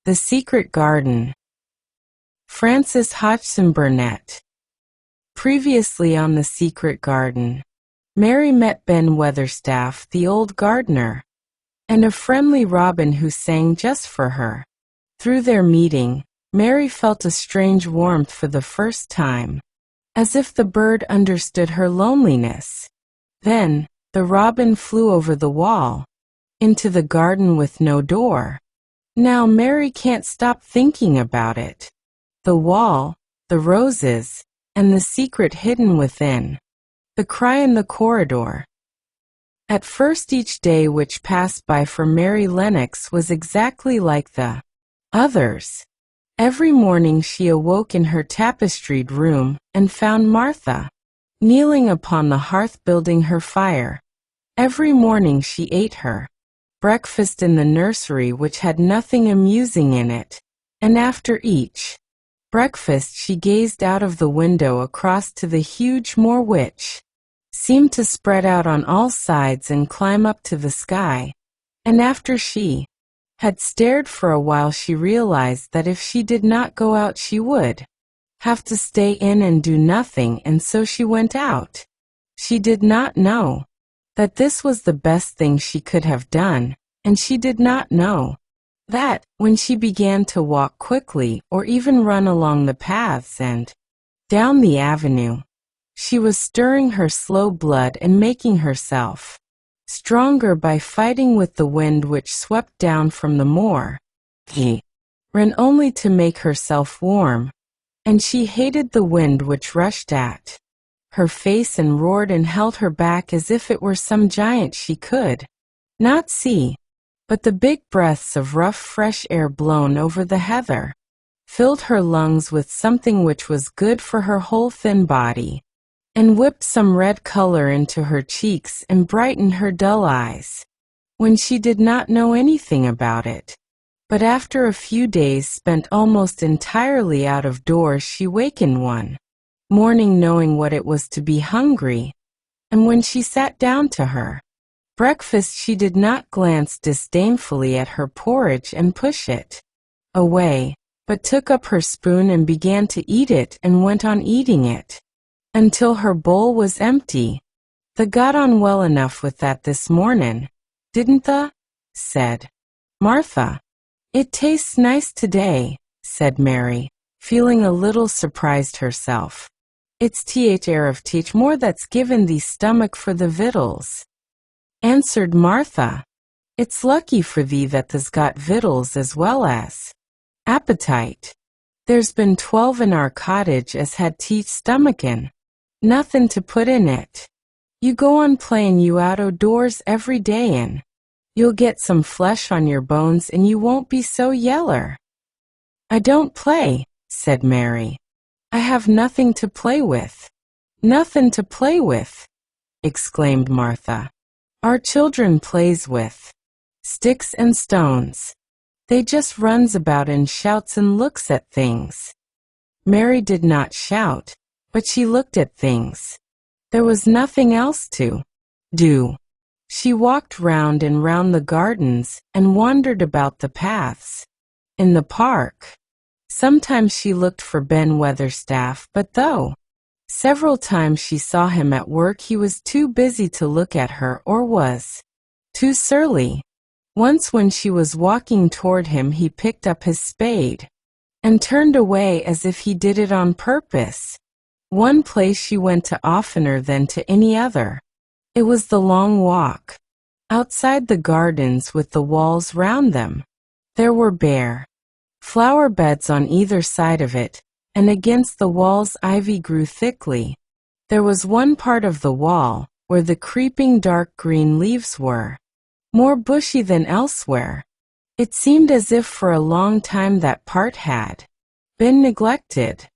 The Secret Garden. Francis Hodgson Burnett. Previously on The Secret Garden, Mary met Ben Weatherstaff, the old gardener, and a friendly robin who sang just for her. Through their meeting, Mary felt a strange warmth for the first time, as if the bird understood her loneliness. Then, the robin flew over the wall, into the garden with no door. Now Mary can't stop thinking about it. The wall, the roses, and the secret hidden within. The cry in the corridor. At first each day which passed by for Mary Lennox was exactly like the others. Every morning she awoke in her tapestried room and found Martha kneeling upon the hearth building her fire. Every morning she ate her breakfast in the nursery, which had nothing amusing in it, and after each breakfast she gazed out of the window across to the huge moor which seemed to spread out on all sides and climb up to the sky, and after she had stared for a while she realized that if she did not go out she would have to stay in and do nothing, and so she went out. She did not know that this was the best thing she could have done, and she did not know that, when she began to walk quickly or even run along the paths and down the avenue, she was stirring her slow blood and making herself stronger by fighting with the wind which swept down from the moor. He ran only to make herself warm, and she hated the wind which rushed at her face and roared and held her back as if it were some giant she could not see. But the big breaths of rough fresh air blown over the heather filled her lungs with something which was good for her whole thin body, and whipped some red color into her cheeks and brightened her dull eyes, when she did not know anything about it. But after a few days spent almost entirely out of doors she wakened one morning knowing what it was to be hungry, and when she sat down to her breakfast she did not glance disdainfully at her porridge and push it away, but took up her spoon and began to eat it and went on eating it until her bowl was empty. "Tha got on well enough with that this mornin', didn't tha?" said Martha. "It tastes nice today," said Mary, feeling a little surprised herself. "It's thr more that's given thee stomach for the victuals," answered Martha. "It's lucky for thee that tha's got victuals as well as appetite. There's been 12 in our cottage as had teach stomachin', nothin' to put in it. You go on playin' you out o' doors every day and you'll get some flesh on your bones and you won't be so yeller." "I don't play," said Mary. "I have nothing to play with." "Nothin' to play with!" exclaimed Martha. "Our children plays with sticks and stones. They just runs about and shouts and looks at things." Mary did not shout, but she looked at things. There was nothing else to do. She walked round and round the gardens and wandered about the paths in the park. Sometimes she looked for Ben Weatherstaff, but though several times she saw him at work he was too busy to look at her or was too surly. Once when she was walking toward him he picked up his spade and turned away as if he did it on purpose. One place she went to oftener than to any other. It was the long walk outside the gardens with the walls round them. There were bare flower beds on either side of it, and against the walls ivy grew thickly. There was one part of the wall where the creeping dark green leaves were more bushy than elsewhere. It seemed as if for a long time that part had been neglected.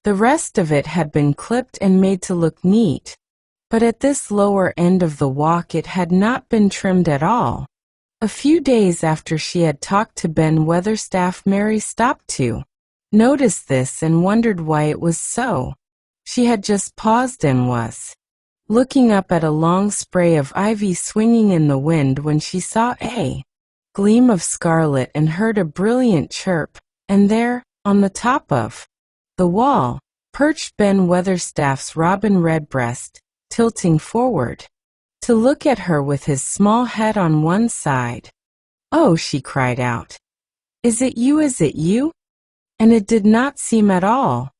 The rest of it had been clipped and made to look neat, but at this lower end of the walk it had not been trimmed at all. A few days after she had talked to Ben Weatherstaff, Mary stopped to notice this and wondered why it was so. She had just paused and was looking up at a long spray of ivy swinging in the wind when she saw a gleam of scarlet and heard a brilliant chirp, and there, on the top of the wall, perched Ben Weatherstaff's robin redbreast, tilting forward to look at her with his small head on one side. "Oh," she cried out. "Is it you, is it you?" And it did not seem at all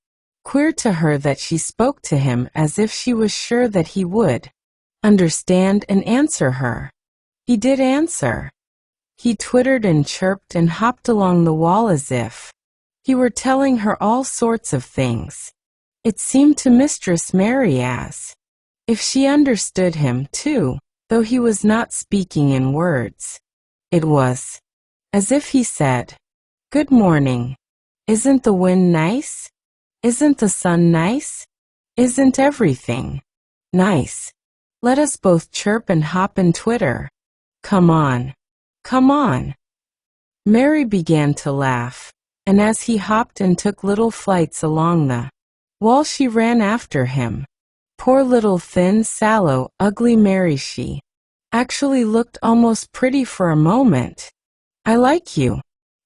queer to her that she spoke to him as if she was sure that he would understand and answer her. He did answer. He twittered and chirped and hopped along the wall as if he were telling her all sorts of things. It seemed to Mistress Mary as if she understood him too, though he was not speaking in words. It was as if he said, "Good morning. Isn't the wind nice? Isn't the sun nice? Isn't everything nice? Let us both chirp and hop and twitter. Come on, come on." Mary began to laugh, and as he hopped and took little flights along the wall, she ran after him. Poor little thin, sallow, ugly Mary, she actually looked almost pretty for a moment. "I like you.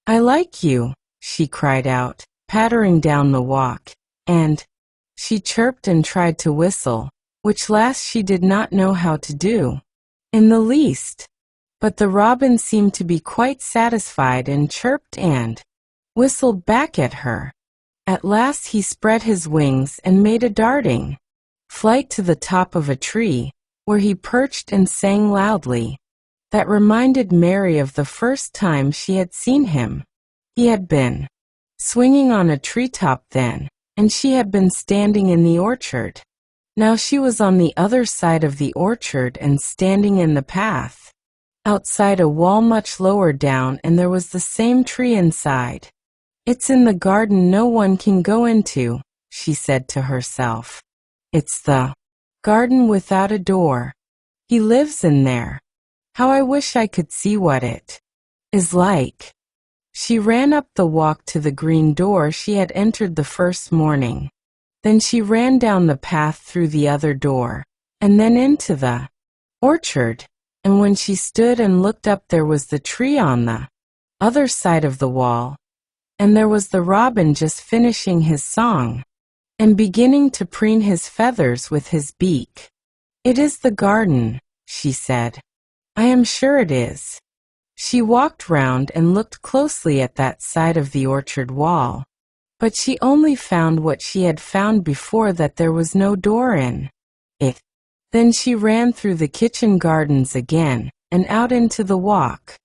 I like you," she cried out, pattering down the walk, and she chirped and tried to whistle, which last she did not know how to do in the least. But the robin seemed to be quite satisfied and chirped and whistled back at her. At last he spread his wings and made a darting flight to the top of a tree, where he perched and sang loudly. That reminded Mary of the first time she had seen him. He had been swinging on a treetop then, and she had been standing in the orchard. Now she was on the other side of the orchard and standing in the path, outside a wall much lower down, and there was the same tree inside. "It's in the garden no one can go into," she said to herself. "It's the garden without a door. He lives in there. How I wish I could see what it is like." She ran up the walk to the green door she had entered the first morning. Then she ran down the path through the other door, and then into the orchard, and when she stood and looked up, there was the tree on the other side of the wall, and there was the robin just finishing his song and beginning to preen his feathers with his beak. "It is the garden," she said. "I am sure it is." She walked round and looked closely at that side of the orchard wall, but she only found what she had found before, that there was no door in it. Then she ran through the kitchen gardens again, and out into the walk,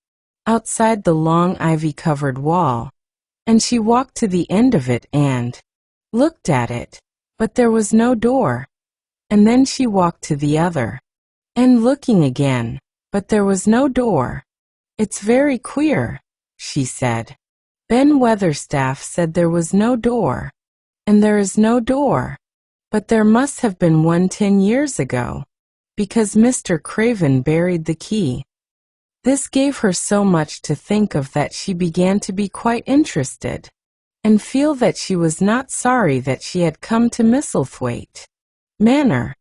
outside the long ivy-covered wall, and she walked to the end of it and looked at it, but there was no door. And then she walked to the other end, looking again, but there was no door. "It's very queer," she said. "Ben Weatherstaff said there was no door, and there is no door. But there must have been one 10 years ago, because Mr. Craven buried the key." This gave her so much to think of that she began to be quite interested, and feel that she was not sorry that she had come to Misselthwaite Manor.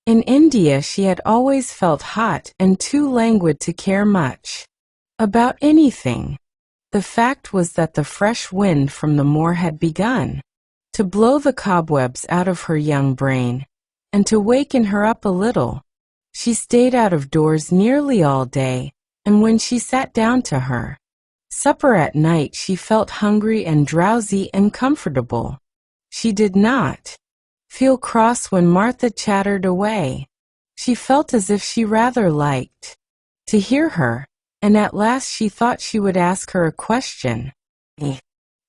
In India she had always felt hot and too languid to care much about anything. The fact was that the fresh wind from the moor had begun to blow the cobwebs out of her young brain, and to waken her up a little. She stayed out of doors nearly all day, and when she sat down to her supper at night she felt hungry and drowsy and comfortable. She did not feel cross when Martha chattered away. She felt as if she rather liked to hear her, and at last she thought she would ask her a question.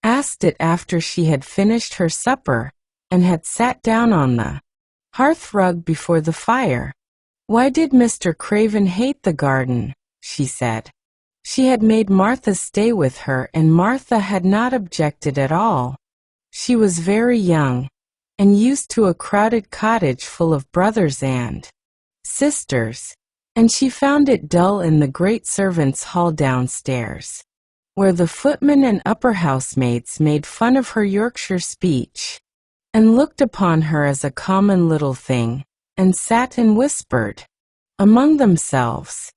Asked it after she had finished her supper and had sat down on the hearth rug before the fire. "Why did Mr. Craven hate the garden?" she said. She had made Martha stay with her, and Martha had not objected at all. She was very young, and used to a crowded cottage full of brothers and sisters, and she found it dull in the great servants' hall downstairs, where the footmen and upper housemaids made fun of her Yorkshire speech, and looked upon her as a common little thing, and sat and whispered among themselves.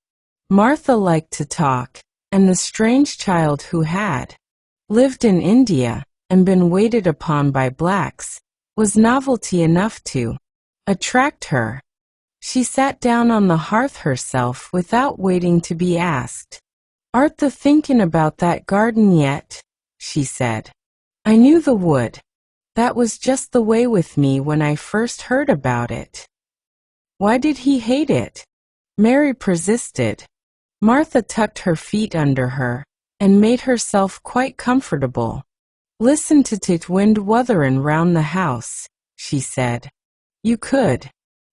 Martha liked to talk, and the strange child who had lived in India and been waited upon by blacks was novelty enough to attract her. She sat down on the hearth herself without waiting to be asked. "Art thou thinking about that garden yet?" she said. "I knew the would. That was just the way with me when I first heard about it." "Why did he hate it?" Mary persisted. Martha tucked her feet under her and made herself quite comfortable. "Listen to tit wind wutherin' round the house," she said. "You could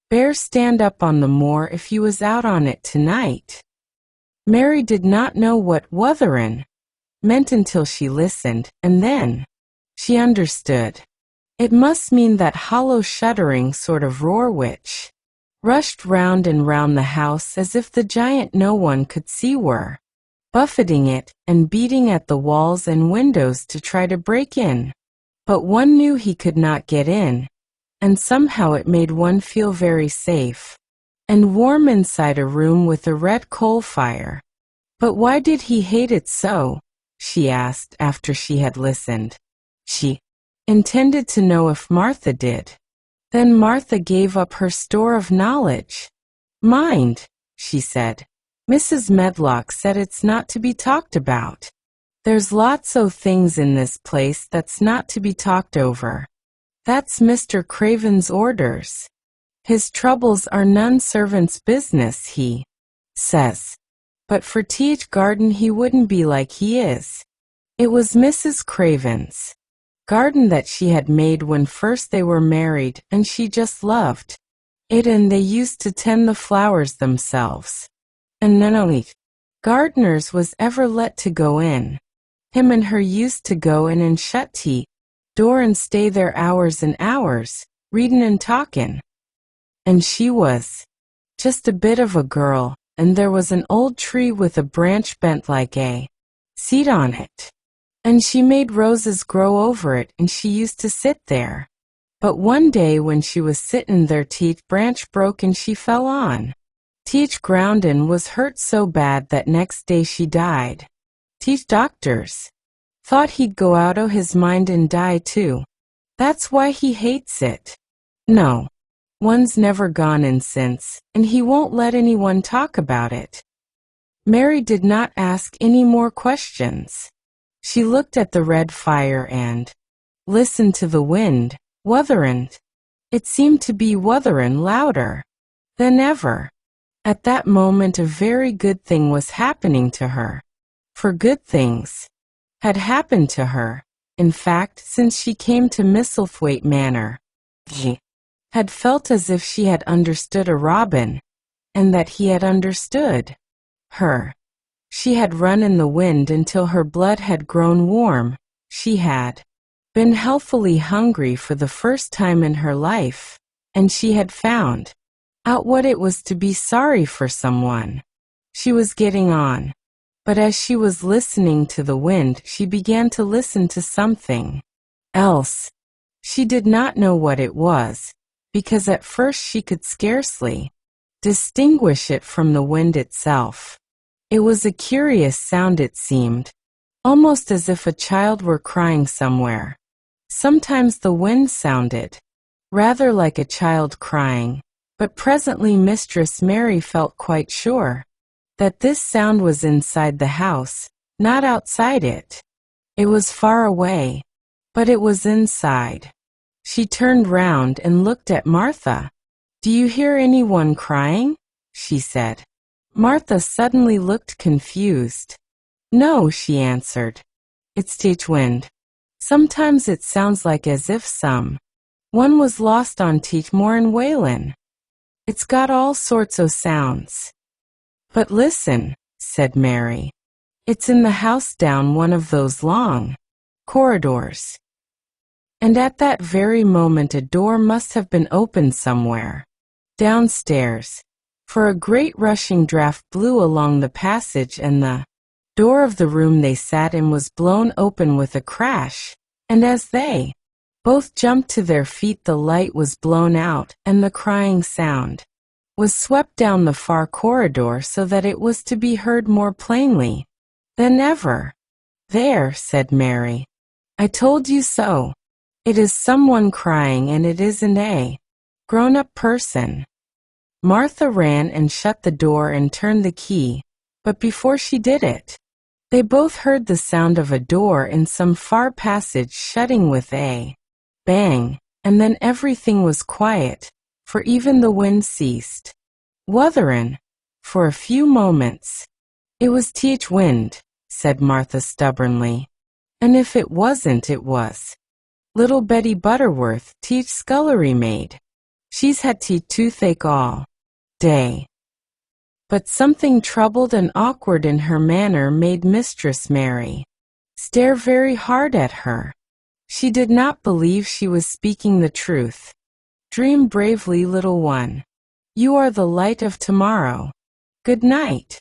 bear stand up on the moor if you was out on it tonight." Mary did not know what wutherin' meant until she listened, and then she understood. It must mean that hollow shuddering sort of roar which rushed round and round the house as if the giant no one could see were buffeting it and beating at the walls and windows to try to break in. But one knew he could not get in, and somehow it made one feel very safe and warm inside a room with a red coal fire. "But why did he hate it so?" she asked after she had listened. She intended to know if Martha did. Then Martha gave up her store of knowledge. "Mind," she said. "Mrs. Medlock said it's not to be talked about. There's lots o' things in this place that's not to be talked over. That's Mr. Craven's orders. His troubles are none servant's business, he says. But for Teach Garden he wouldn't be like he is." It was Mrs. Craven's garden that she had made when first they were married, and she just loved it, and they used to tend the flowers themselves. And none only gardeners was ever let to go in. Him and her used to go in and shut tea door and stay there hours and hours, readin' and talkin'. And she was just a bit of a girl, and there was an old tree with a branch bent like a seat on it. And she made roses grow over it, and she used to sit there. But one day when she was sittin' there, Teach branch broke and she fell on. Teach ground and was hurt so bad that next day she died. Teach doctors thought he'd go out o' his mind and die too. That's why he hates it. No, one's never gone in since, and he won't let anyone talk about it. Mary did not ask any more questions. She looked at the red fire and listened to the wind, wutherin'. It seemed to be wutherin' louder than ever. At that moment a very good thing was happening to her. For good things had happened to her, in fact, since she came to Misselthwaite Manor. She had felt as if she had understood a robin, and that he had understood her. She had run in the wind until her blood had grown warm. She had been healthily hungry for the first time in her life, and she had found out what it was to be sorry for someone. She was getting on, but as she was listening to the wind, she began to listen to something else. She did not know what it was, because at first she could scarcely distinguish it from the wind itself. It was a curious sound, it seemed, almost as if a child were crying somewhere. Sometimes the wind sounded rather like a child crying, but presently Mistress Mary felt quite sure that this sound was inside the house, not outside it. It was far away, but it was inside. She turned round and looked at Martha. "Do you hear anyone crying?" she said. Martha suddenly looked confused. "No," she answered. "It's Teach wind. Sometimes it sounds like as if one was lost on Teach moor and wailin'. It's got all sorts o' sounds." "But listen," said Mary. "It's in the house down one of those long corridors." And at that very moment a door must have been opened somewhere downstairs, for a great rushing draught blew along the passage, and the door of the room they sat in was blown open with a crash, and as they both jumped to their feet the light was blown out, and the crying sound was swept down the far corridor so that it was to be heard more plainly. than ever. There, said Mary. I told you so. It is someone crying, and it isn't a grown-up person. Martha ran and shut the door and turned the key, but before she did it, they both heard the sound of a door in some far passage shutting with a bang, and then everything was quiet, for even the wind ceased. Wuthering, for a few moments. It was teach wind, said Martha stubbornly. And if it wasn't, it was little Betty Butterworth, teach scullery maid. She's had toothache all day. But something troubled and awkward in her manner made Mistress Mary stare very hard at her. She did not believe she was speaking the truth. Dream bravely, little one. You are the light of tomorrow. Good night.